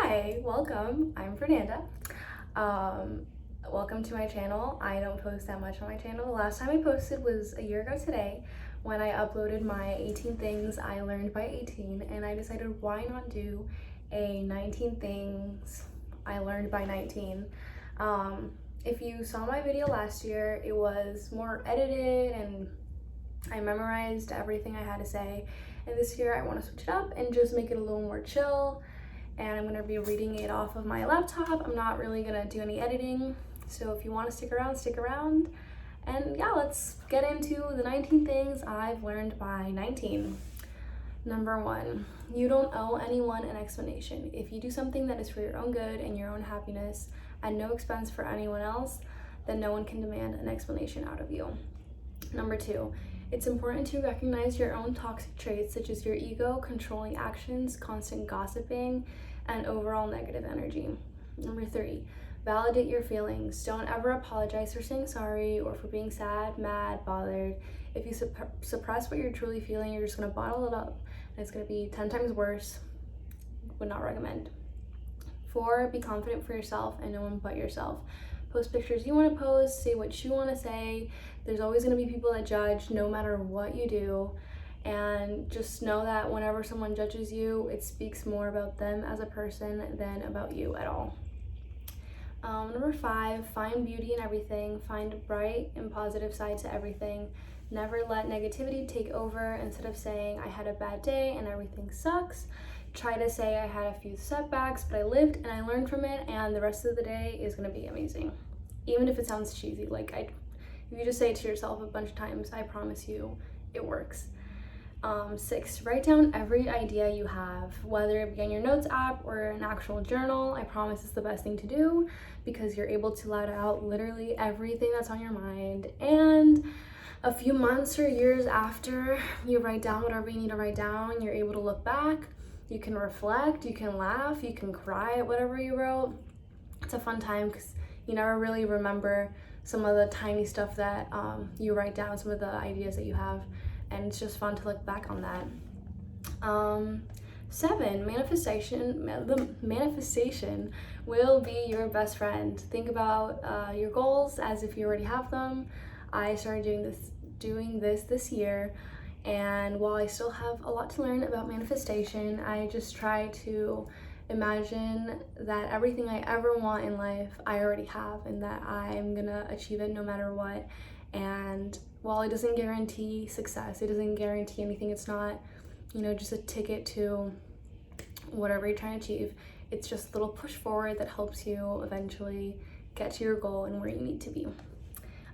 Hi, welcome. I'm Fernanda. Welcome to my channel. I don't post that much on my channel. The last time I posted was a year ago today when I uploaded my 18 things I learned by 18, and I decided why not do a 19 things I learned by 19. If you saw my video last year, it was more edited and I memorized everything I had to say. And this year I want to switch it up and just make it a little more chill. And I'm gonna be reading it off of my laptop. I'm not really gonna do any editing. So if you wanna stick around, stick around. And yeah, let's get into the 19 things I've learned by 19. Number 1, you don't owe anyone an explanation. If you do something that is for your own good and your own happiness at no expense for anyone else, then no one can demand an explanation out of you. Number 2, it's important to recognize your own toxic traits such as your ego, controlling actions, constant gossiping, and overall negative energy. Number 3, validate your feelings. Don't ever apologize for saying sorry or for being sad, mad, bothered. If you suppress what you're truly feeling, you're just gonna bottle it up and it's gonna be 10 times worse. Would not recommend. 4, be confident for yourself and no one but yourself. Post pictures you want to post, say what you want to say. There's always going to be people that judge no matter what you do, and just know that whenever someone judges you, it speaks more about them as a person than about you at all. Number 5, find beauty in everything. Find a bright and positive side to everything. Never let negativity take over. Instead of saying I had a bad day and everything sucks, try to say I had a few setbacks, but I lived and I learned from it, and the rest of the day is going to be amazing. Even if it sounds cheesy, if you just say it to yourself a bunch of times, I promise you it works. 6, write down every idea you have, whether it be on your notes app or an actual journal. I promise it's the best thing to do because you're able to let out literally everything that's on your mind. And a few months or years after you write down whatever you need to write down, you're able to look back. You can reflect, you can laugh, you can cry at whatever you wrote. It's a fun time because you never really remember some of the tiny stuff that you write down, some of the ideas that you have, and it's just fun to look back on that. 7, the manifestation will be your best friend. Think about your goals as if you already have them. I started doing this year. And while I still have a lot to learn about manifestation, I just try to imagine that everything I ever want in life, I already have, and that I'm gonna achieve it no matter what. And while it doesn't guarantee success, it doesn't guarantee anything, it's not, just a ticket to whatever you're trying to achieve. It's just a little push forward that helps you eventually get to your goal and where you need to be.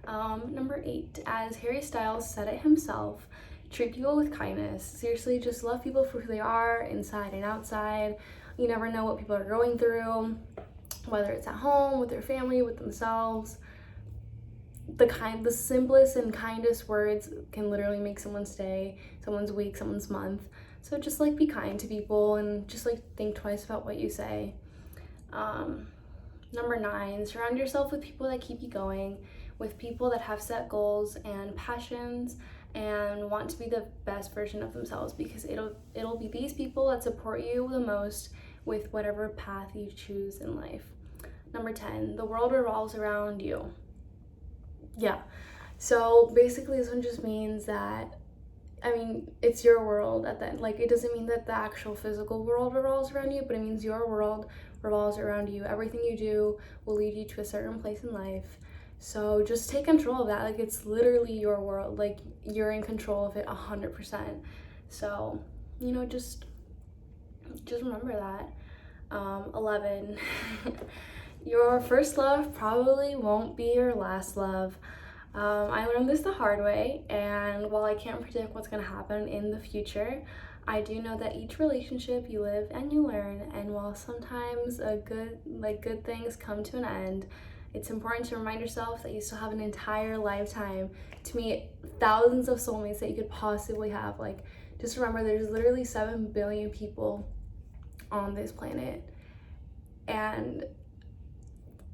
Number 8, as Harry Styles said it himself, treat people with kindness. Seriously, just love people for who they are, inside and outside. You never know what people are going through, whether it's at home, with their family, with themselves. The simplest and kindest words can literally make someone's day, someone's week, someone's month. So just be kind to people and just think twice about what you say. Number 9, surround yourself with people that keep you going, with people that have set goals and passions and want to be the best version of themselves, because it'll be these people that support you the most with whatever path you choose in life. Number 10, the world revolves around you. Yeah, so basically this one just means that, it's your world at that. It doesn't mean that the actual physical world revolves around you, but it means your world revolves around you. Everything you do will lead you to a certain place in life. So just take control of that. It's literally your world. You're in control of it 100%. So, just remember that. 11, your first love probably won't be your last love. I learned this the hard way, and while I can't predict what's gonna happen in the future, I do know that each relationship you live and you learn, and while sometimes good things come to an end, it's important to remind yourself that you still have an entire lifetime to meet thousands of soulmates that you could possibly have. Just remember, there's literally 7 billion people on this planet, and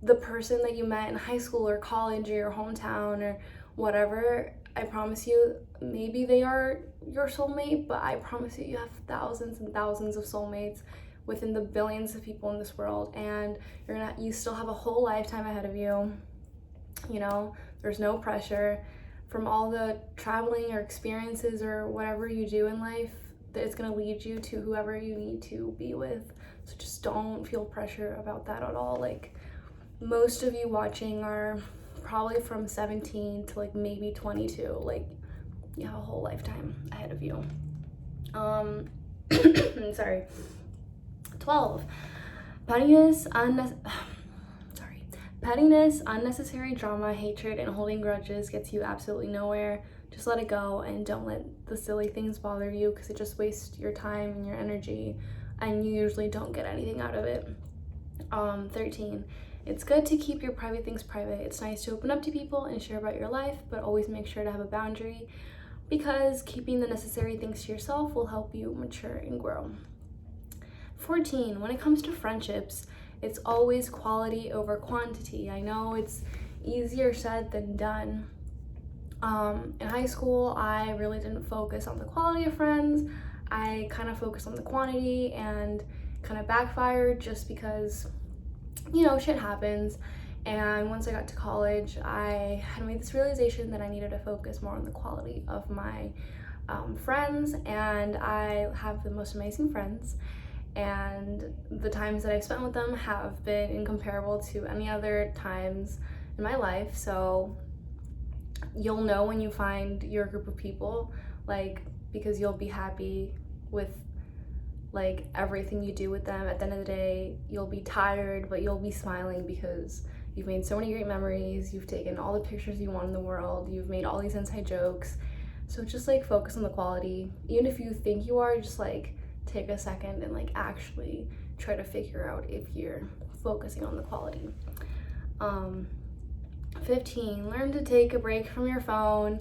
the person that you met in high school or college or your hometown or whatever, I promise you, maybe they are your soulmate, but I promise you, you have thousands and thousands of soulmates within the billions of people in this world, and you still have a whole lifetime ahead of you. You know, there's no pressure from all the traveling or experiences or whatever you do in life, that it's going to lead you to whoever you need to be with. So just don't feel pressure about that at all. Like, most of you watching are probably from 17 to like maybe 22. Like, you have a whole lifetime ahead of you. Sorry. 12. Pettiness, unnecessary drama, hatred, and holding grudges gets you absolutely nowhere. Just let it go and don't let the silly things bother you, because it just wastes your time and your energy, and you usually don't get anything out of it. 13. It's good to keep your private things private. It's nice to open up to people and share about your life, but always make sure to have a boundary, because keeping the necessary things to yourself will help you mature and grow. 14. When it comes to friendships, it's always quality over quantity. I know it's easier said than done. In high school, I really didn't focus on the quality of friends. I kind of focused on the quantity, and kind of backfired just because, you know, shit happens. And once I got to college, I had made this realization that I needed to focus more on the quality of my friends, and I have the most amazing friends, and the times that I've spent with them have been incomparable to any other times in my life. So you'll know when you find your group of people, like, because you'll be happy with like everything you do with them. At the end of the day, you'll be tired, but you'll be smiling because you've made so many great memories, you've taken all the pictures you want in the world, you've made all these inside jokes. So just like focus on the quality. Even if you think you are, just like take a second and like actually try to figure out if you're focusing on the quality. 15, learn to take a break from your phone.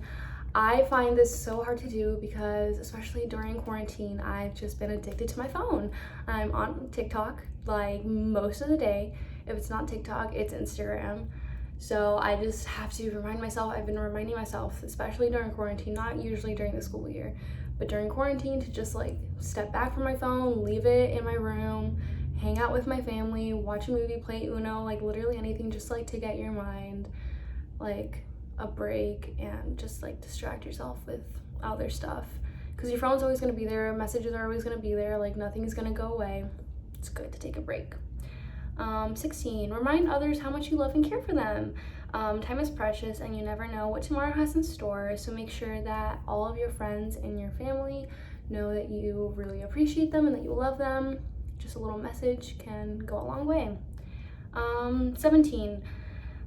I find this so hard to do because, especially during quarantine, I've just been addicted to my phone. I'm on TikTok like most of the day. If it's not TikTok, it's Instagram. So I just have to remind myself, I've been reminding myself, especially during quarantine, not usually during the school year, but during quarantine, to just like step back from my phone, leave it in my room, hang out with my family, watch a movie, play Uno, like literally anything, just like to get your mind like a break and just like distract yourself with other stuff, because your phone's always going to be there, messages are always going to be there, like nothing is going to go away. It's good to take a break. 16, remind others how much you love and care for them. Time is precious and you never know what tomorrow has in store, so make sure that all of your friends and your family know that you really appreciate them and that you love them. Just a little message can go a long way. 17,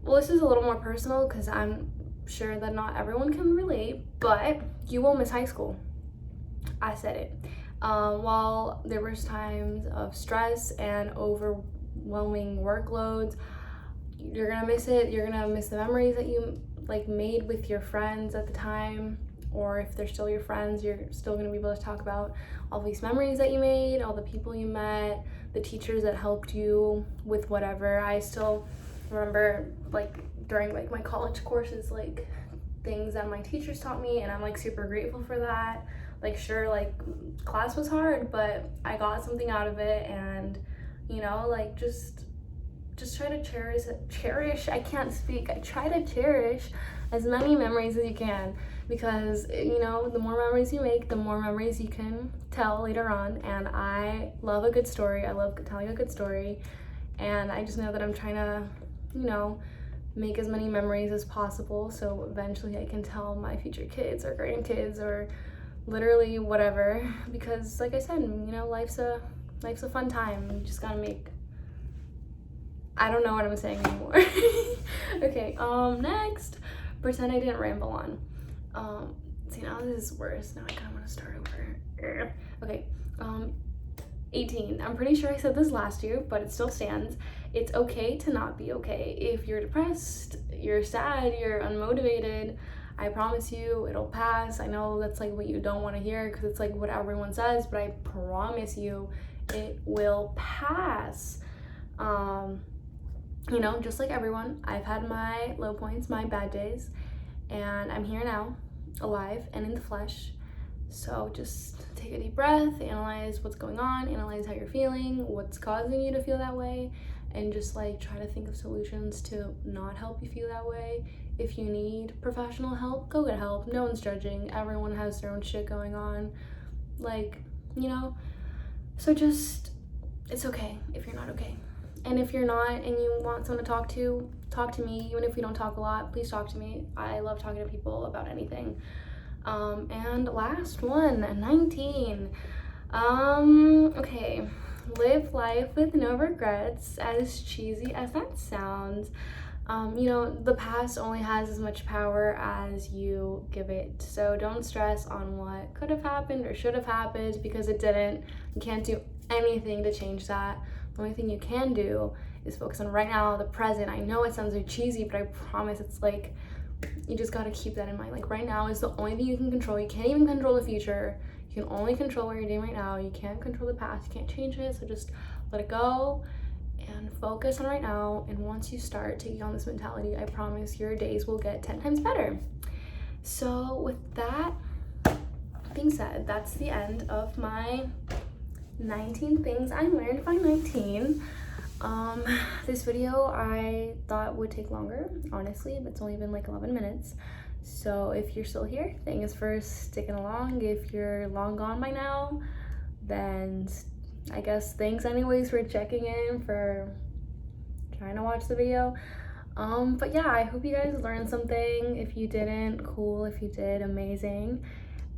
well, this is a little more personal because I'm sure that not everyone can relate, but you will miss high school. I said it. While there was times of stress and overwhelming workloads, you're gonna miss it. You're gonna miss the memories that you like made with your friends at the time, or if they're still your friends, you're still gonna be able to talk about all these memories that you made, all the people you met, the teachers that helped you with whatever. I still remember like during like my college courses, like things that my teachers taught me, and I'm like super grateful for that. Like, sure, like class was hard, but I got something out of it, and you know, like just try to cherish, I can't speak, I try to cherish as many memories as you can, because you know, the more memories you make, the more memories you can tell later on, and I love a good story. I love telling a good story, and I just know that I'm trying to, you know, make as many memories as possible, so eventually I can tell my future kids or grandkids or literally whatever, because like I said, you know, life's a fun time. You just gotta make, I don't know what I'm saying anymore. Okay, next, pretend I didn't ramble on. See, now this is worse. Now I kind of want to start over. Okay, 18. I'm pretty sure I said this last year, but it still stands. It's okay to not be okay. If you're depressed, you're sad, you're unmotivated, I promise you it'll pass. I know that's like what you don't want to hear because it's like what everyone says, but I promise you it will pass. You know, just like everyone, I've had my low points, my bad days, and I'm here now, alive and in the flesh. So just take a deep breath, analyze what's going on, analyze how you're feeling, what's causing you to feel that way, and just like try to think of solutions to not help you feel that way. If you need professional help, go get help. No one's judging. Everyone has their own shit going on. Like, you know, so just, it's okay if you're not okay. And if you're not and you want someone to talk to me. Even if we don't talk a lot, please talk to me. I love talking to people about anything. And last one, 19. Okay, live life with no regrets, as cheesy as that sounds. You know, the past only has as much power as you give it. So don't stress on what could have happened or should have happened, because it didn't. You can't do anything to change that. The only thing you can do is focus on right now, the present. I know it sounds like cheesy, but I promise it's like, you just gotta keep that in mind. Like, right now is the only thing you can control. You can't even control the future. You can only control what you're doing right now. You can't control the past. You can't change it. So just let it go and focus on right now. And once you start taking on this mentality, I promise your days will get 10 times better. So with that being said, that's the end of my 19 things I learned by 19. This video I thought would take longer, honestly, but it's only been like 11 minutes. So if you're still here, thanks for sticking along. If you're long gone by now, then I guess thanks anyways for checking in, for trying to watch the video. But yeah, I hope you guys learned something. If you didn't, cool. If you did, amazing.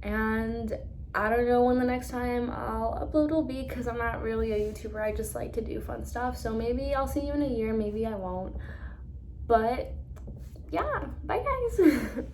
And I don't know when the next time I'll upload will be, because I'm not really a YouTuber. I just like to do fun stuff. So maybe I'll see you in a year, maybe I won't. But yeah, bye guys.